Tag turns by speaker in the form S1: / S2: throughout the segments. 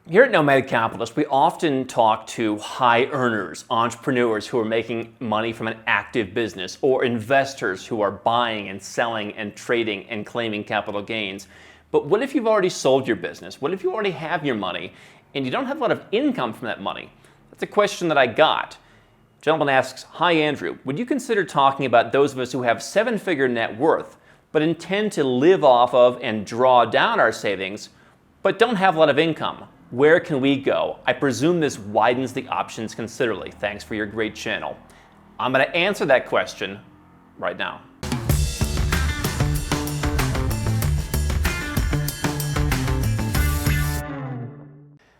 S1: Here at Nomad Capitalist, we often talk to high earners, entrepreneurs who are making money from an active business, or investors who are buying and selling and trading and claiming capital gains. But what if you've already sold your business? What if you already have your money and you don't have a lot of income from that money? That's a question that I got. The gentleman asks, "Hi Andrew, would you consider talking about those of us who have seven-figure net worth but intend to live off of and draw down our savings but don't have a lot of income? Where can we go? I presume this widens the options considerably. Thanks for your great channel." I'm going to answer that question right now.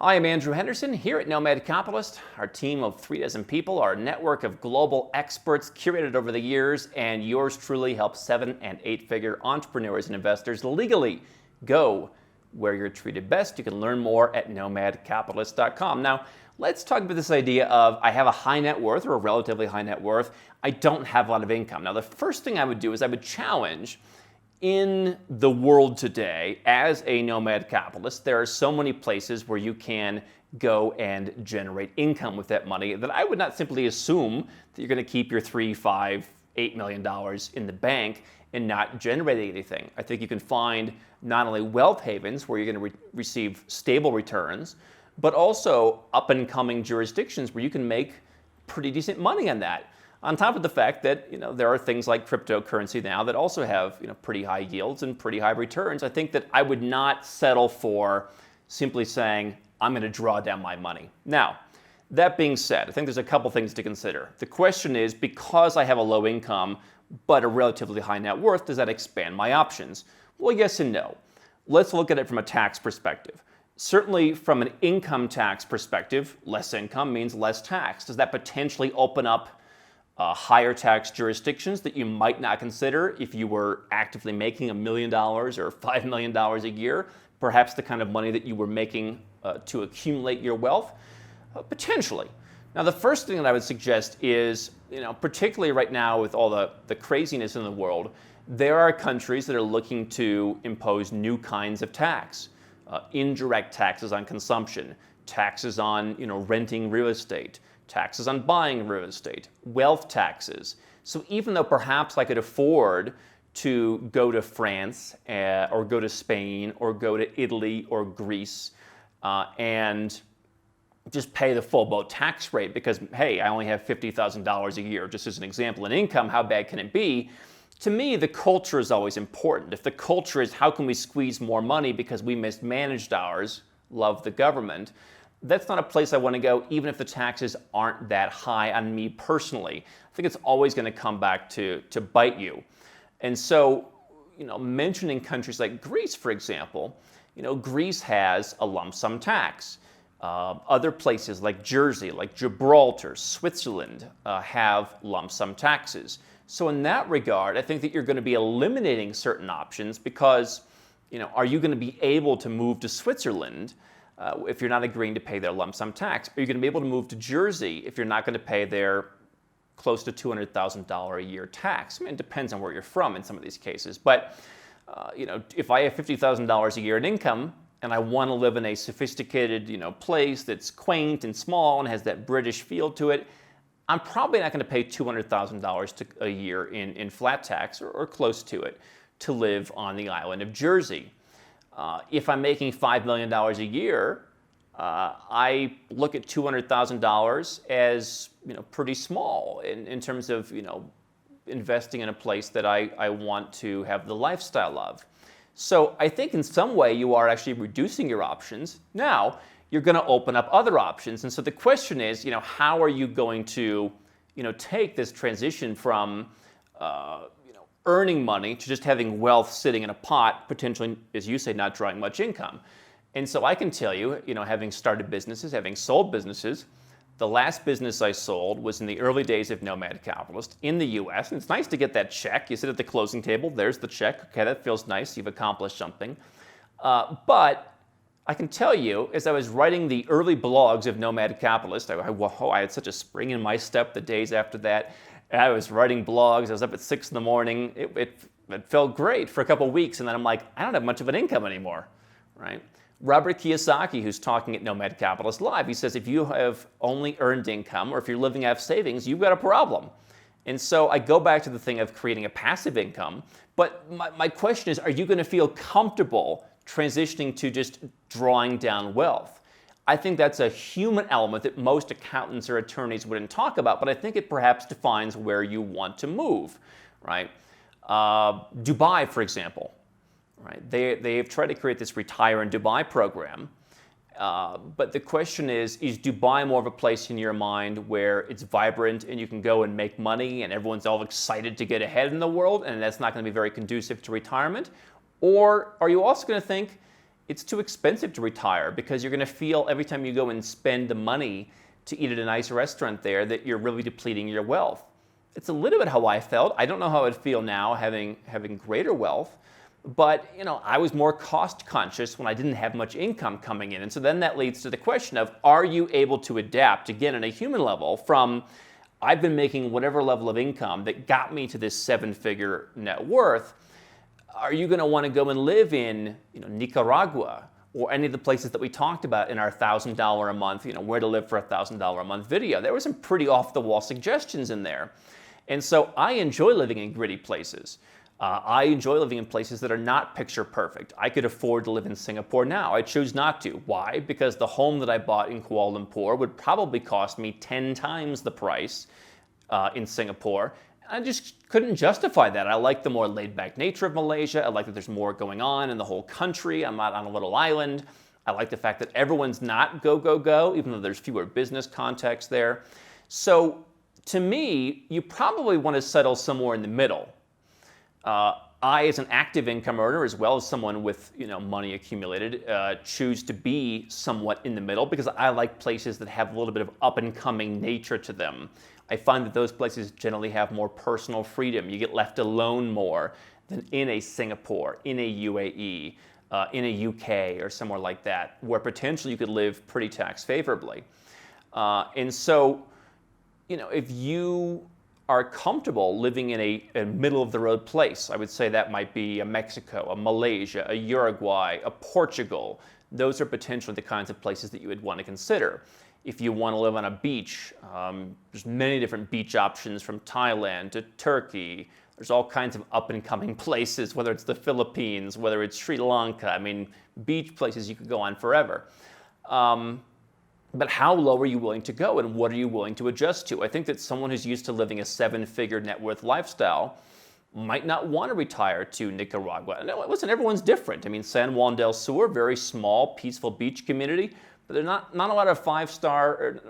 S1: Hi, I'm Andrew Henderson here at Nomad Capitalist. Our team of 36 people, our network of global experts curated over the years, and yours truly helps 7- and 8-figure entrepreneurs and investors legally go where you're treated best. You can learn more at nomadcapitalist.com. Now, let's talk about this idea of I have a high net worth or a relatively high net worth. I don't have a lot of income. Now, the first thing I would do is I would challenge in the world today as a nomad capitalist, there are so many places where you can go and generate income with that money that I would not simply assume that you're going to keep your $3, $5, $8 million in the bank and not generating anything. I think you can find not only wealth havens where you're going to receive stable returns, but also up-and-coming jurisdictions where you can make pretty decent money on that. On top of the fact that there are things like cryptocurrency now that also have pretty high yields and pretty high returns. I think that I would not settle for simply saying I'm going to draw down my money. Now, that being said, I think there's a couple things to consider. The question is, because I have a low income but a relatively high net worth, does that expand my options? Well, yes and no. Let's look at it from a tax perspective. Certainly from an income tax perspective, less income means less tax. Does that potentially open up higher tax jurisdictions that you might not consider if you were actively making $1 million or $5 million a year? Perhaps the kind of money that you were making to accumulate your wealth? Potentially. Now, the first thing that I would suggest is, particularly right now with all the craziness in the world, there are countries that are looking to impose new kinds of tax. Indirect taxes on consumption, taxes on renting real estate, taxes on buying real estate, wealth taxes. So even though perhaps I could afford to go to France or go to Spain or go to Italy or Greece and just pay the full boat tax rate because, hey, I only have $50,000 a year, just as an example, in income, how bad can it be? To me, the culture is always important. If the culture is how can we squeeze more money because we mismanaged ours, love the government, that's not a place I want to go, even if the taxes aren't that high on me personally. I think it's always going to come back to bite you. And so, mentioning countries like Greece, for example, Greece has a lump sum tax. Other places like Jersey, like Gibraltar, Switzerland have lump sum taxes. So in that regard, I think that you're going to be eliminating certain options because, are you going to be able to move to Switzerland if you're not agreeing to pay their lump sum tax? Are you going to be able to move to Jersey if you're not going to pay their close to $200,000 a year tax? I mean, it depends on where you're from in some of these cases. But, if I have $50,000 a year in income and I want to live in a sophisticated, place that's quaint and small and has that British feel to it, I'm probably not going to pay $200,000 a year in flat tax or close to it to live on the island of Jersey. If I'm making $5 million a year, I look at $200,000 as pretty small in terms of investing in a place that I want to have the lifestyle of. So I think in some way you are actually reducing your options. Now you're going to open up other options, and so the question is, how are you going to take this transition from earning money to just having wealth sitting in a pot, potentially, as you say, not drawing much income. And so I can tell you, having started businesses, having sold businesses, the last business I sold was in the early days of Nomad Capitalist in the US. And it's nice to get that check. You sit at the closing table, there's the check. Okay, that feels nice. You've accomplished something. But I can tell you, as I was writing the early blogs of Nomad Capitalist, I had such a spring in my step the days after that. I was writing blogs. I was up at 6 in the morning. It felt great for a couple of weeks, and then I'm like, I don't have much of an income anymore, right? Robert Kiyosaki, who's talking at Nomad Capitalist Live, he says if you have only earned income or if you're living off savings, you've got a problem. And so I go back to the thing of creating a passive income. But my question is, are you going to feel comfortable transitioning to just drawing down wealth? I think that's a human element that most accountants or attorneys wouldn't talk about, but I think it perhaps defines where you want to move, right? Dubai, for example, right? They've tried to create this Retire in Dubai program, but the question is Dubai more of a place in your mind where it's vibrant and you can go and make money and everyone's all excited to get ahead in the world and that's not going to be very conducive to retirement? Or are you also going to think it's too expensive to retire because you're going to feel every time you go and spend the money to eat at a nice restaurant there that you're really depleting your wealth? It's a little bit how I felt. I don't know how I'd feel now having greater wealth, but I was more cost conscious when I didn't have much income coming in. And so then that leads to the question of, are you able to adapt, again, on a human level, from I've been making whatever level of income that got me to this 7-figure net worth. Are you going to want to go and live in Nicaragua or any of the places that we talked about in our $1,000 a month, where to live for $1,000 a month video? There were some pretty off-the-wall suggestions in there. And so I enjoy living in gritty places. I enjoy living in places that are not picture perfect. I could afford to live in Singapore now. I choose not to. Why? Because the home that I bought in Kuala Lumpur would probably cost me 10 times the price in Singapore. I just couldn't justify that. I like the more laid-back nature of Malaysia. I like that there's more going on in the whole country. I'm not on a little island. I like the fact that everyone's not go, go, go, even though there's fewer business contacts there. So to me, you probably want to settle somewhere in the middle. I, as an active income earner, as well as someone with money accumulated, choose to be somewhat in the middle because I like places that have a little bit of up-and-coming nature to them. I find that those places generally have more personal freedom. You get left alone more than in a Singapore, in a UAE, in a UK, or somewhere like that, where potentially you could live pretty tax favorably. And so, if you are comfortable living in a middle-of-the-road place, I would say that might be a Mexico, a Malaysia, a Uruguay, a Portugal. Those are potentially the kinds of places that you would want to consider. If you want to live on a beach, there's many different beach options from Thailand to Turkey. There's all kinds of up-and-coming places, whether it's the Philippines, whether it's Sri Lanka. I mean, beach places you could go on forever. But how low are you willing to go and what are you willing to adjust to? I think that someone who's used to living a 7-figure net worth lifestyle might not want to retire to Nicaragua. No, listen, everyone's different. I mean, San Juan del Sur, very small, peaceful beach community, but there are not a lot of 5-star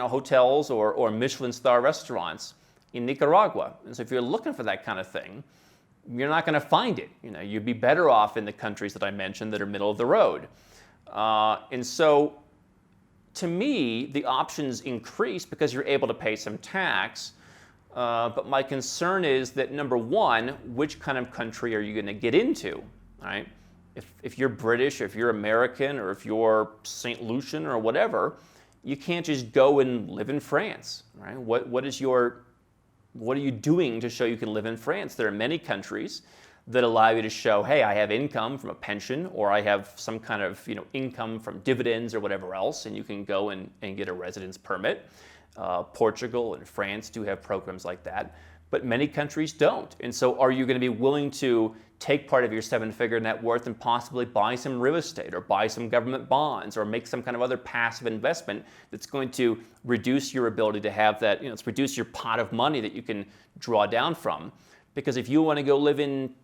S1: hotels or Michelin star restaurants in Nicaragua. And so if you're looking for that kind of thing, you're not going to find it. You'd be better off in the countries that I mentioned that are middle of the road. And so to me, the options increase because you're able to pay some tax. But my concern is that, number one, which kind of country are you going to get into, right? If you're British, if you're American, or if you're St. Lucian or whatever, you can't just go and live in France, right? What are you doing to show you can live in France? There are many countries that allow you to show, hey, I have income from a pension, or I have some kind of income from dividends or whatever else, and you can go and get a residence permit. Portugal and France do have programs like that, but many countries don't. And so are you going to be willing to take part of your 7-figure net worth and possibly buy some real estate or buy some government bonds or make some kind of other passive investment that's going to reduce your ability to have that, reduce your pot of money that you can draw down from? Because if you want to go live in,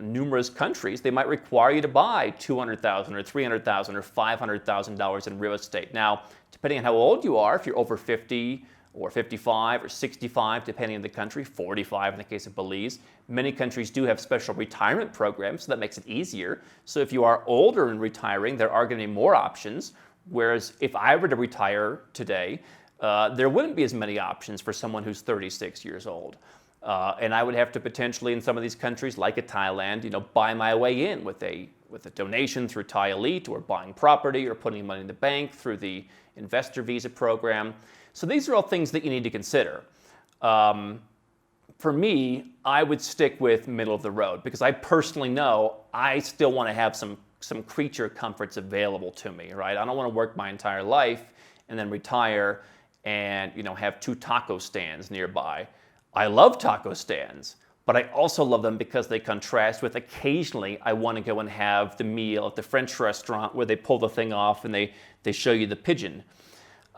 S1: numerous countries, they might require you to buy $200,000 or $300,000 or $500,000 in real estate. Now, depending on how old you are, if you're over 50 or 55 or 65, depending on the country, 45 in the case of Belize, many countries do have special retirement programs, so that makes it easier. So if you are older and retiring, there are going to be more options. Whereas if I were to retire today, there wouldn't be as many options for someone who's 36 years old. And I would have to potentially, in some of these countries, like a Thailand, buy my way in with a donation through Thai Elite, or buying property, or putting money in the bank through the investor visa program. So these are all things that you need to consider. For me, I would stick with middle of the road because I personally know I still want to have some some creature comforts available to me, right? I don't want to work my entire life and then retire and, you know, have 2 taco stands nearby. I love taco stands, but I also love them because they contrast with occasionally I want to go and have the meal at the French restaurant where they pull the thing off and they show you the pigeon.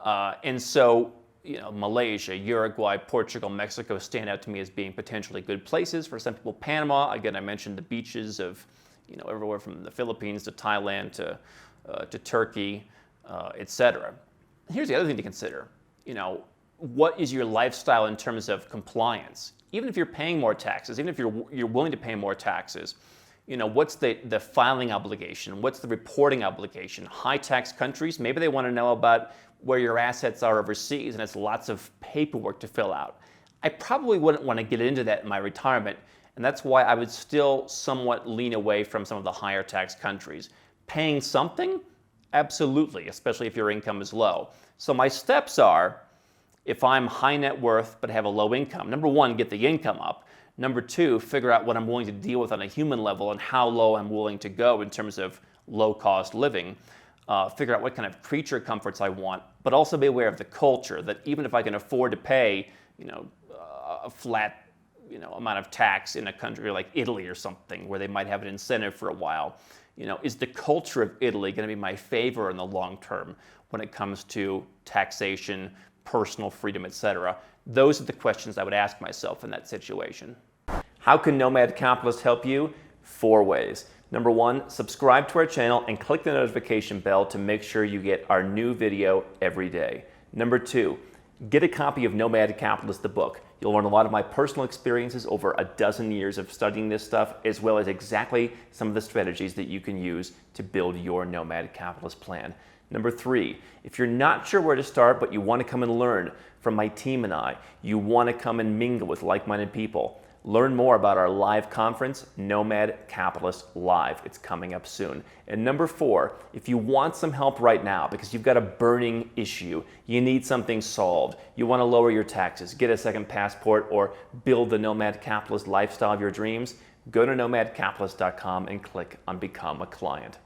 S1: And so, you know, Malaysia, Uruguay, Portugal, Mexico stand out to me as being potentially good places. For some people, Panama, again, I mentioned the beaches of, you know, everywhere from the Philippines to Thailand to Turkey, etc. Here's the other thing to consider. You know, what is your lifestyle in terms of compliance? Even if you're paying more taxes, even if you're willing to pay more taxes, you know, what's the filing obligation? What's the reporting obligation? High tax countries, maybe they want to know about where your assets are overseas, and it's lots of paperwork to fill out. I probably wouldn't want to get into that in my retirement, and that's why I would still somewhat lean away from some of the higher tax countries. Paying something? Absolutely, especially if your income is low. So my steps are, if I'm high net worth but have a low income, number 1, get the income up. Number 2, figure out what I'm willing to deal with on a human level and how low I'm willing to go in terms of low cost living. Figure out what kind of creature comforts I want, but also be aware of the culture, that even if I can afford to pay, you know, a flat, you know, amount of tax in a country like Italy or something where they might have an incentive for a while, you know, is the culture of Italy going to be my favor in the long term when it comes to taxation, personal freedom, etc.? Those are the questions I would ask myself in that situation. How can Nomad Capitalist help you? 4 ways. Number 1, subscribe to our channel and click the notification bell to make sure you get our new video every day. Number 2, get a copy of Nomad Capitalist, the book. You'll learn a lot of my personal experiences over a dozen years of studying this stuff, as well as exactly some of the strategies that you can use to build your Nomad Capitalist plan. Number 3, if you're not sure where to start, but you want to come and learn from my team and I, you want to come and mingle with like-minded people, learn more about our live conference, Nomad Capitalist Live. It's coming up soon. And number 4, if you want some help right now because you've got a burning issue, you need something solved, you want to lower your taxes, get a second passport, or build the Nomad Capitalist lifestyle of your dreams, go to nomadcapitalist.com and click on Become a Client.